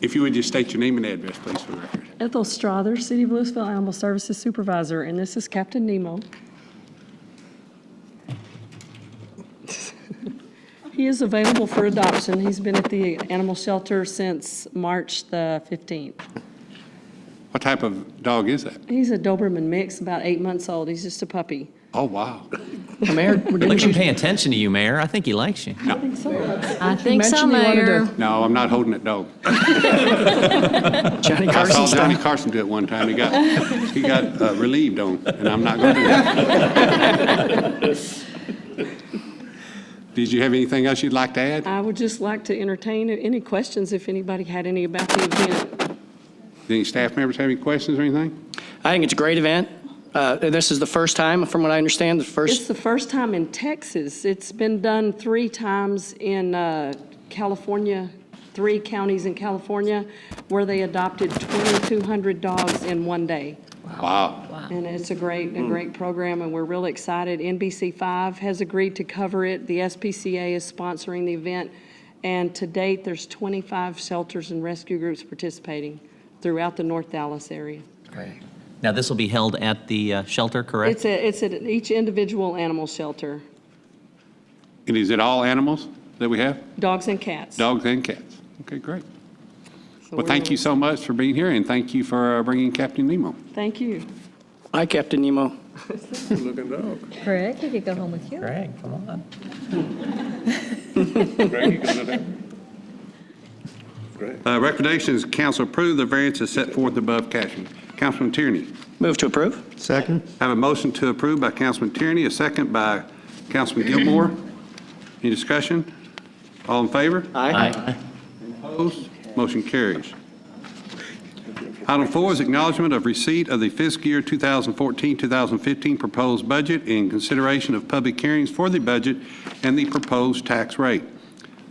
[SPEAKER 1] If you would just state your name and address, please, for the record.
[SPEAKER 11] Ethel Strother, City of Lewisville Animal Services Supervisor, and this is Captain Nemo. He is available for adoption. He's been at the animal shelter since March the 15th.
[SPEAKER 1] What type of dog is that?
[SPEAKER 11] He's a Doberman mix, about 8 months old. He's just a puppy.
[SPEAKER 1] Oh, wow.
[SPEAKER 12] Mayor, look him paying attention to you, Mayor. I think he likes you.
[SPEAKER 11] I think so.
[SPEAKER 2] I think so, Mayor.
[SPEAKER 1] No, I'm not holding that dog.
[SPEAKER 4] Johnny
[SPEAKER 1] I
[SPEAKER 4] Carson
[SPEAKER 1] saw Johnny
[SPEAKER 4] style.
[SPEAKER 1] Carson do it one time. He got relieved on, and I'm not going to do that. Did you have anything else you'd like to add?
[SPEAKER 11] I would just like to entertain any questions if anybody had any about the event.
[SPEAKER 1] Did any staff members have any questions or anything?
[SPEAKER 4] I think it's a great event. This is the first time, from what I understand,
[SPEAKER 11] It's the first time in Texas. It's been done 3 times in California, 3 counties in California, where they adopted 2,200 dogs in one day.
[SPEAKER 1] Wow.
[SPEAKER 11] And it's a great program, and we're really excited. NBC5 has agreed to cover it. The SPCA is sponsoring the event, and to date, there's 25 shelters and rescue groups participating throughout the North Dallas area.
[SPEAKER 12] Great. Now, this will be held at the shelter, correct?
[SPEAKER 11] It's at each individual animal shelter,
[SPEAKER 1] And is it all animals that we have?
[SPEAKER 11] dogs and cats.
[SPEAKER 1] Dogs and cats. Okay, great.
[SPEAKER 11] So
[SPEAKER 1] Well,
[SPEAKER 11] we're
[SPEAKER 1] thank
[SPEAKER 11] really-
[SPEAKER 1] you so much for being here, and thank you for bringing Captain Nemo.
[SPEAKER 11] Thank you.
[SPEAKER 4] Hi, Captain Nemo.
[SPEAKER 10] Looking dog.
[SPEAKER 2] Greg, he could go home with you.
[SPEAKER 12] Greg, come on.
[SPEAKER 10] Greg, you got it. Great.
[SPEAKER 1] Recommendation is council approve the variances set forth above caption. Councilman Tierney.
[SPEAKER 4] Move to approve.
[SPEAKER 5] Second.
[SPEAKER 1] I have a motion to approve by Councilman Tierney, a second by Councilman Gilmore. Any discussion? All in favor?
[SPEAKER 4] Aye.
[SPEAKER 1] Opposed? Motion carries. Item 4 is acknowledgment of receipt of the fiscal year 2014-2015 proposed budget in consideration of public hearings for the budget and the proposed tax rate.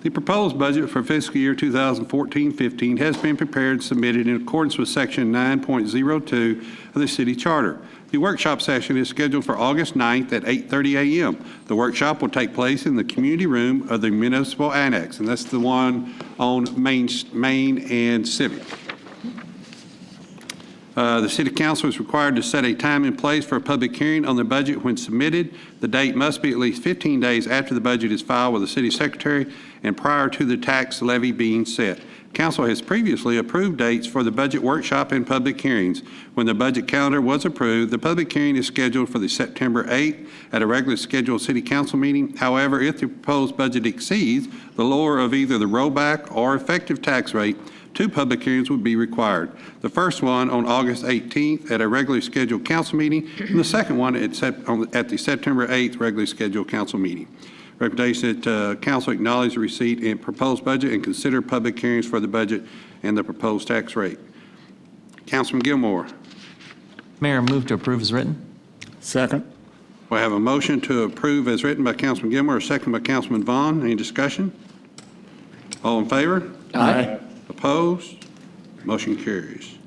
[SPEAKER 1] The proposed budget for fiscal year 2014-15 has been prepared and submitted in accordance with Section 9.02 of the City Charter. The workshop session is scheduled for August 9th at 8:30 a.m. The workshop will take place in the community room of the Municipal Annex, and that's the one on Main and Civic. The City Council is required to set a time and place for a public hearing on the budget when submitted. The date must be at least 15 days after the budget is filed with the City Secretary and prior to the tax levy being set. Council has previously approved dates for the budget workshop and public hearings. When the budget calendar was approved, the public hearing is scheduled for the September 8th at a regularly scheduled City Council meeting. However, if the proposed budget exceeds the lower of either the rollback or effective tax rate, 2 public hearings would be required. The first one on August 18th at a regularly scheduled council meeting, and the second one at the September 8th regularly scheduled council meeting. Recommendation that council acknowledge the receipt and proposed budget and consider public hearings for the budget and the proposed tax rate. Councilman Gilmore.
[SPEAKER 12] Mayor, move to approve as written.
[SPEAKER 5] Second.
[SPEAKER 1] We have a motion to approve as written by Councilman Gilmore, a second by Councilman Vaughn. Any discussion? All in favor?
[SPEAKER 5] Aye.
[SPEAKER 1] Opposed? Motion carries.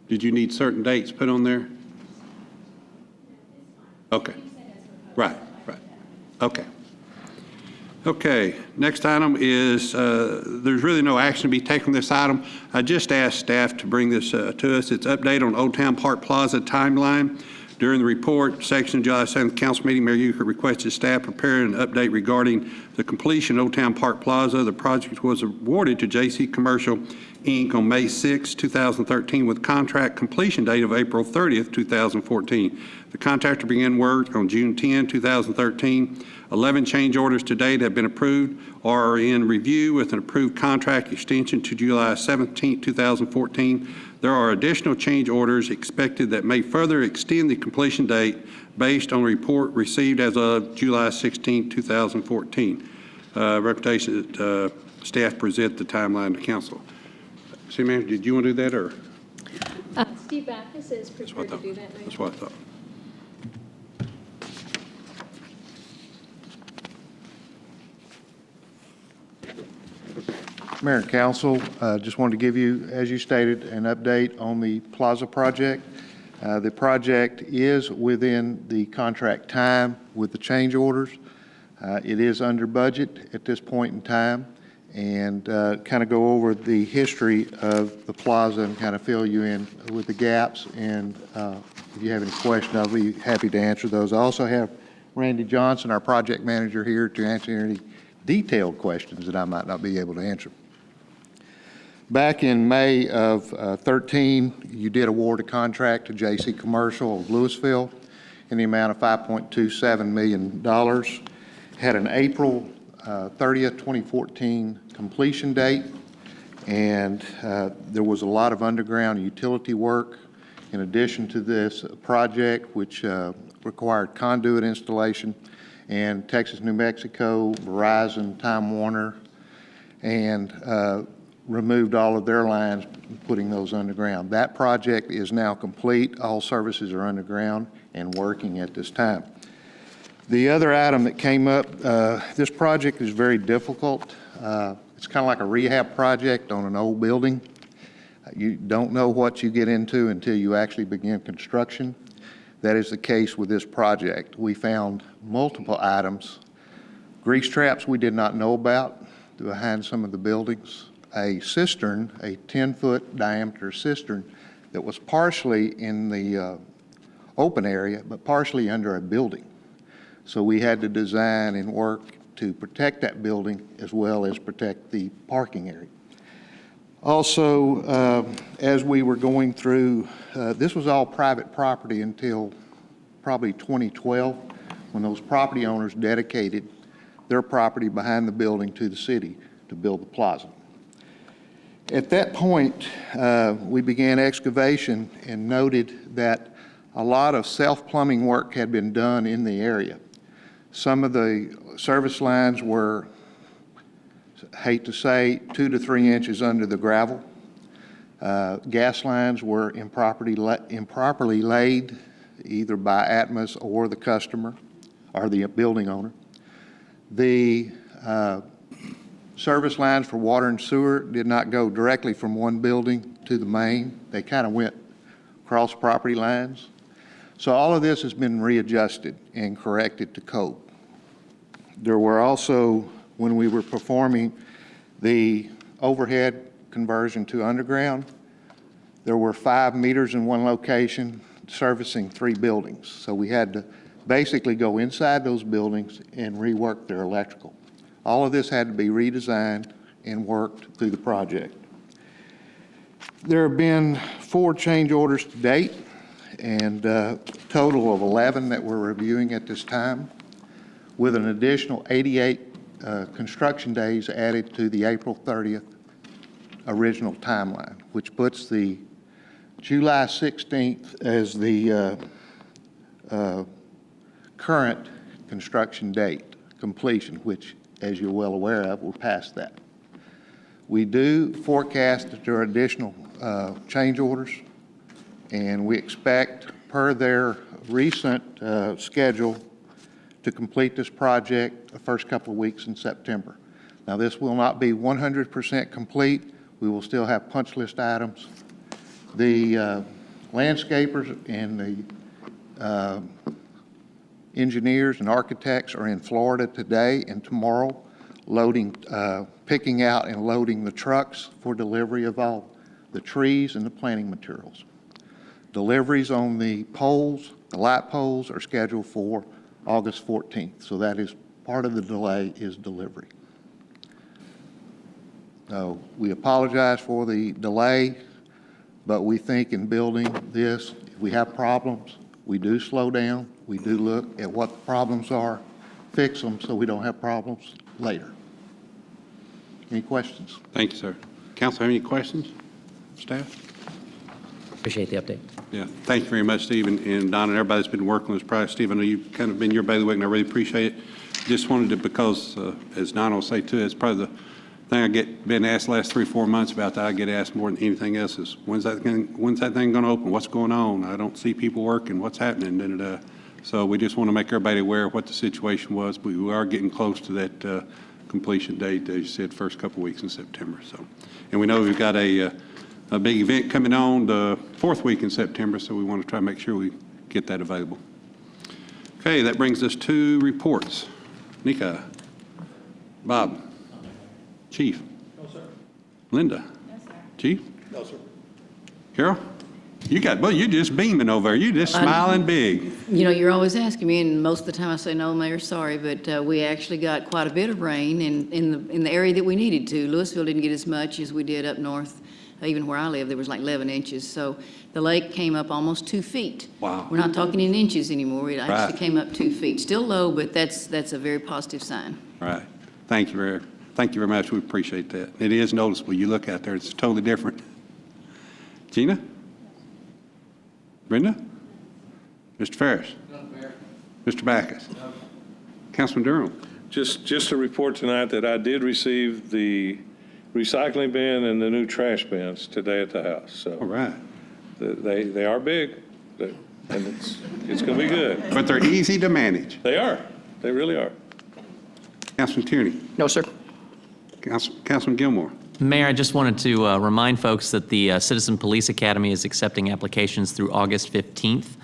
[SPEAKER 1] Did you need certain dates put on there? Okay. Right. Okay. Okay, next item is, there's really no action to be taken on this item. I just asked staff to bring this to us. It's update on Old Town Park Plaza timeline. During the report section of July 7th Council meeting, Mayor Euchre requested staff prepare an update regarding the completion of Old Town Park Plaza. The project was awarded to JC Commercial, Inc. on May 6, 2013 with contract completion date of April 30th, 2014. The contractor began work on June 10, 2013. 11 change orders to date have been approved or are in review with an approved contract extension to July 17, 2014. There are additional change orders expected that may further extend the completion date based on a report received as of July 16, 2014. Recommendation that staff present the timeline to council. City Manager, did you want to do that, or?
[SPEAKER 2] Steve Backus is prepared to do that. Mayor.
[SPEAKER 1] That's what I thought.
[SPEAKER 13] Mayor and Council, just wanted to give you, as you stated, an update on the Plaza project. The project is within the contract time with the change orders. It is under budget at this point in time, and kind of go over the history of the Plaza and kind of fill you in with the gaps. And if you have any questions, I'll be happy to answer those. I also have Randy Johnson, our project manager, here to answer any detailed questions that I might not be able to answer. Back in May of 13, you did award a contract to JC Commercial of Louisville in the amount of $5.27 million. Had an April 30th, 2014 completion date, and there was a lot of underground utility work in addition to this project, which required conduit installation, and Texas, New Mexico, Verizon, Time Warner, and removed all of their lines, putting those underground. That project is now complete. All services are underground and working at this time. The other item that came up, this project is very difficult. It's kind of like a rehab project on an old building. You don't know what you get into until you actually begin construction. That is the case with this project. We found multiple items, grease traps we did not know about behind some of the buildings, a cistern, a 10-foot diameter cistern that was partially in the open area, but partially under a building. So we had to design and work to protect that building as well as protect the parking area. Also, as we were going through, this was all private property until probably 2012, when those property owners dedicated their property behind the building to the city to build the plaza. At that point, we began excavation and noted that a lot of self-plumbing work had been done in the area. Some of the service lines were hate to say, 2 to 3 inches under the gravel. Gas lines were improperly laid, either by Atmos or the customer, or the building owner. The service lines for water and sewer did not go directly from one building to the main. They kind of went across property lines. So all of this has been readjusted and corrected to code. There were also, when we were performing the overhead conversion to underground, there were 5 meters in one location servicing 3 buildings. So we had to basically go inside those buildings and rework their electrical. All of this had to be redesigned and worked through the project. There have been 4 change orders to date, and a total of 11 that we're reviewing at this time, with an additional 88 construction days added to the April 30th original timeline, which puts the July 16th as the current construction date completion, which, as you're well aware of, we're past that. We do forecast that there are additional change orders, and we expect, per their recent schedule, to complete this project the first couple of weeks in September. Now, this will not be 100% complete. We will still have punch list items. The landscapers and the engineers and architects are in Florida today and tomorrow, loading, picking out and loading the trucks for delivery of all the trees and the planting materials. Deliveries on the poles, the light poles, are scheduled for August 14th. So that is part of the delay, is delivery. So we apologize for the delay, but we think in building this, if we have problems, we do slow down. We do look at what the problems are, fix them so we don't have problems later. Any questions?
[SPEAKER 1] Thank you, sir. Council, have any questions? Staff?
[SPEAKER 14] Appreciate the update.
[SPEAKER 1] Yeah, thank you very much, Steve, and Don, and everybody that's been working on this project. Steve, I know you've kind of been your bailiwick, and I really appreciate it. Just wanted to, because, as Don will say too, it's probably the thing I been asked the last 3 or 4 months about that I get asked more than anything else is, when's that thing going to open? What's going on? I don't see people working. What's happening? So we just want to make everybody aware of what the situation was, but we are getting close to that completion date, as you said, first couple of weeks in September. So, and we know we've got a big event coming on the 4th week in September, so we want to try to make sure we get that available. Okay, that brings us to reports. Nika, Bob, Chief.
[SPEAKER 10] No, sir.
[SPEAKER 1] Linda.
[SPEAKER 2] No, sir.
[SPEAKER 1] Chief.
[SPEAKER 10] No, sir.
[SPEAKER 1] Carol, you're just beaming over there. You're just smiling big.
[SPEAKER 15] You know, you're always asking me, and most of the time I say, no, Mayor, sorry, but we actually got quite a bit of rain in the area that we needed to. Lewisville didn't get as much as we did up north. Even where I live, there was like 11 inches. So the lake came up almost 2 feet.
[SPEAKER 1] Wow.
[SPEAKER 15] We're not talking in inches anymore. It actually
[SPEAKER 1] Right.
[SPEAKER 15] came up 2 feet. Still low, but that's a very positive sign.
[SPEAKER 1] Right. Thank you very much. We appreciate that. It is noticeable. You look out there, it's totally different. Gina? Brenda? Mr. Ferris?
[SPEAKER 10] No, Mayor.
[SPEAKER 1] Mr. Backus?
[SPEAKER 10] No.
[SPEAKER 1] Councilman Durham?
[SPEAKER 10] Just to report tonight that I did receive the recycling bin and the new trash bins today at the house. So
[SPEAKER 1] All right.
[SPEAKER 10] they are big, and it's going to be good.
[SPEAKER 1] But they're easy to manage.
[SPEAKER 10] They are. They really are.
[SPEAKER 1] Councilman Tierney?
[SPEAKER 14] No, sir.
[SPEAKER 1] Councilman Gilmore?
[SPEAKER 12] Mayor, I just wanted to remind folks that the Citizen Police Academy is accepting applications through August 15th.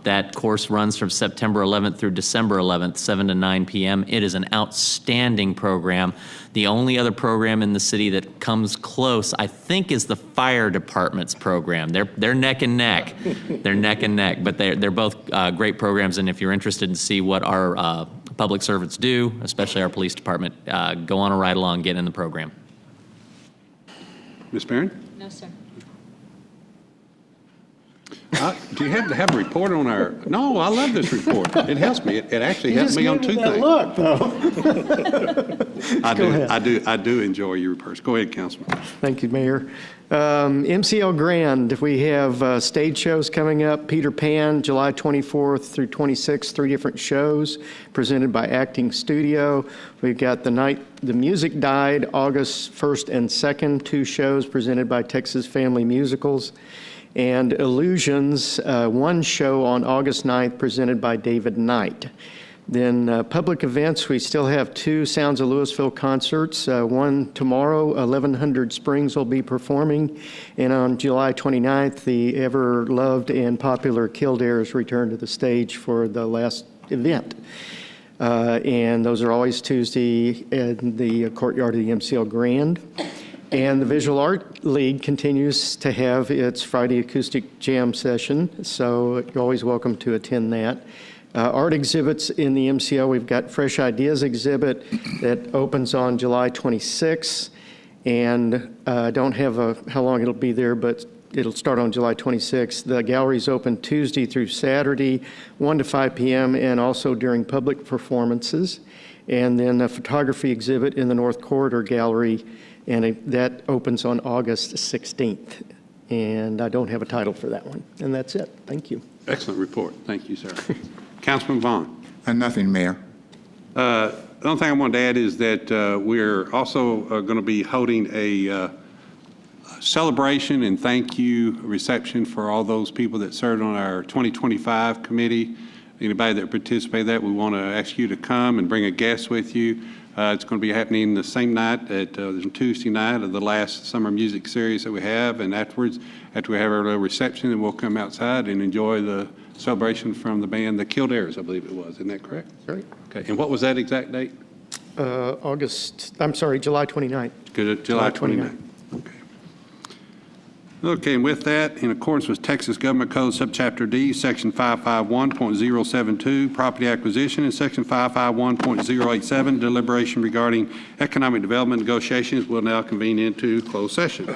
[SPEAKER 12] That course runs from September 11th through December 11th, 7 to 9 p.m. It is an outstanding program. The only other program in the city that comes close, I think, is the fire department's program. They're neck and neck. They're neck and neck, but they're both great programs. And if you're interested to see what our public servants do, especially our police department, go on a ride along, get in the program.
[SPEAKER 1] Ms. Barron?
[SPEAKER 2] No, sir.
[SPEAKER 1] Do you have to have a report on our, no, I love this report. It helps me. It actually helps me on two things.
[SPEAKER 6] Look, though.
[SPEAKER 1] I do enjoy your reports. Go ahead, Councilman.
[SPEAKER 16] Thank you, Mayor. MCL Grand, we have stage shows coming up. Peter Pan, July 24th through 26th, 3 different shows presented by Acting Studio. We've got The Music Died, August 1st and 2nd, 2 shows presented by Texas Family Musicals. And Illusions, 1 show on August 9th presented by David Knight. Then public events, we still have 2 Sounds of Louisville concerts. One tomorrow, 1100 Springs will be performing. And on July 29th, the ever-loved and popular Kildares return to the stage for the last event. And those are always Tuesday in the courtyard of the MCL Grand. And the Visual Art League continues to have its Friday acoustic jam session, so you're always welcome to attend that. Art exhibits in the MCL, we've got Fresh Ideas exhibit that opens on July 26th, and I don't have how long it'll be there, but it'll start on July 26th. The gallery's open Tuesday through Saturday, 1 to 5 p.m., and also during public performances. And then a photography exhibit in the North Corridor Gallery, and that opens on August 16th. And I don't have a title for that one. And that's it. Thank you.
[SPEAKER 1] Excellent report. Thank you, sir. Councilman Vaughn.
[SPEAKER 5] Nothing, Mayor.
[SPEAKER 1] The only thing I wanted to add is that we're also going to be holding a celebration and thank you reception for all those people that served on our 2025 committee. Anybody that participated in that, we want to ask you to come and bring a guest with you. It's going to be happening the same night, Tuesday night of the last summer music series that we have, and afterwards, after we have our little reception, then we'll come outside and enjoy the celebration from the band, the Kildares, I believe it was. Isn't that correct?
[SPEAKER 16] Right.
[SPEAKER 1] Okay. And what was that exact date?
[SPEAKER 16] July 29th.
[SPEAKER 1] Good, July 29th. Okay. Okay, and with that, in accordance with Texas Government Code Subchapter D, Section 551.072, Property Acquisition, and Section 551.087, Deliberation regarding Economic Development Negotiations, will now convene into closed session.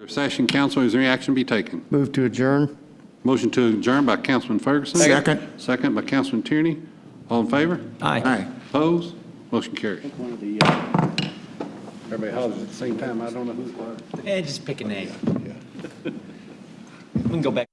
[SPEAKER 1] Session, Council, is there any action to be taken?
[SPEAKER 16] Move to adjourn.
[SPEAKER 1] Motion to adjourn by Councilman Ferguson.
[SPEAKER 5] Second.
[SPEAKER 1] Second by Councilman Tierney. All in favor?
[SPEAKER 14] Aye.
[SPEAKER 5] Aye.
[SPEAKER 1] Opposed? Motion carried. Everybody hollers at the same time. I don't know who it was.
[SPEAKER 14] Just pick a name. We can go back.